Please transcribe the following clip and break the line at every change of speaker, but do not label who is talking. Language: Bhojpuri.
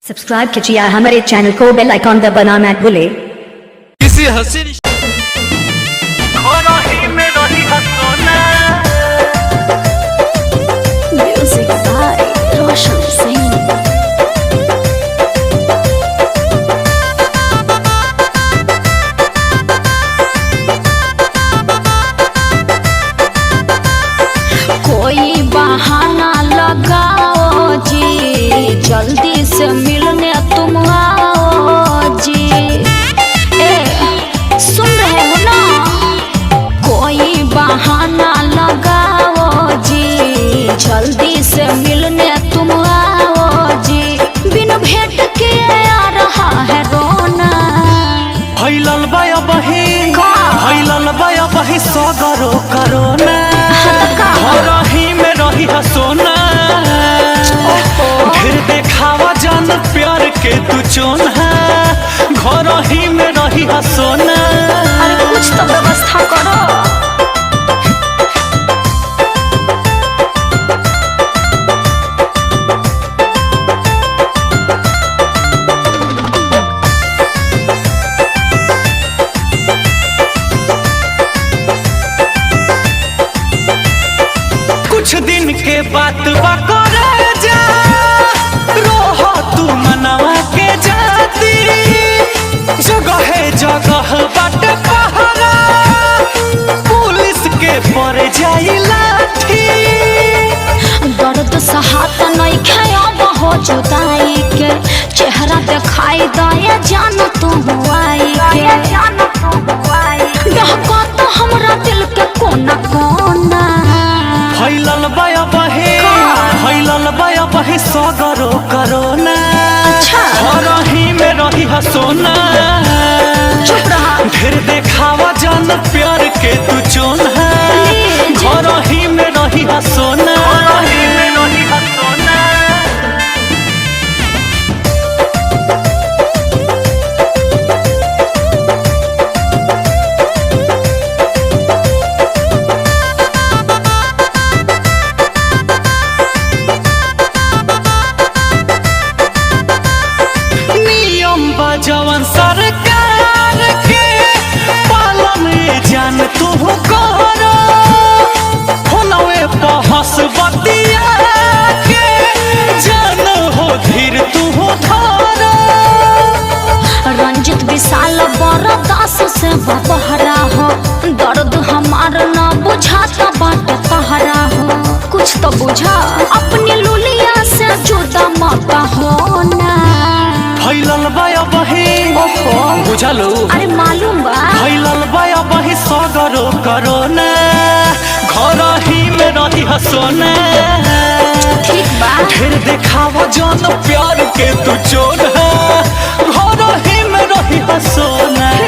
सब्सक्राइब कीजिए हमारे चैनल को, बेल आइकॉन दबाना मत भूले।
किसी हसीन
म्यूजिक बाय रोशन सिंह।
कोई बहाना लगाओ जी, जल्दी से मिलने तुम आओ जी। सुन रहे हो ना? कोई बहाना लगाओ जी, जल्दी से मिलने तुम आओ जी। बिन भेंट के आ रहा है रोना।
भइलल बाया बही भइलल बाया बही सगरो करोना रही में रही सोना। फिर देखावा जान प्यार के तू चोना, घर ही में रही सोना।
अरे कुछ तो व्यवस्था करो।
कुछ दिन के बात बा करे जा, रोह तू मनवा के जाती। जगह जगह बाटे पहरा, पुलिस के पर जाई लाठी।
दर्द सहात नहीं खाया हो जुदाई के, चेहरा दिखाई दया जान तू हुआई के। डहका तो हमरा दिल के कोना कोना।
भइलल बाया बहे भइलल बाया बहे सगरो करोना। घर ही में रही सोना।
चुप रहा।
ढेर देखावा जान प्यार के तू चोना, घर ही में रही सोना। जवन सरकार के पालन जान तू करो, होनवे बहस बतिया के जान हो धीर तू धरो।
रंजित विशाल बरदास से बहरा हो, दर्द हमार न बुझाता बाट पहरा हो। कुछ तो बुझा, अपनी लुलिया से जुदा मत होना।
भइलल बाया बही बुझलो?
अरे मालूम बा।
भइलल बाया बही सगरो करोना, घर ही में रही सोना।
ठीक बा।
ढेर देखावा जान प्यार के तू चोर।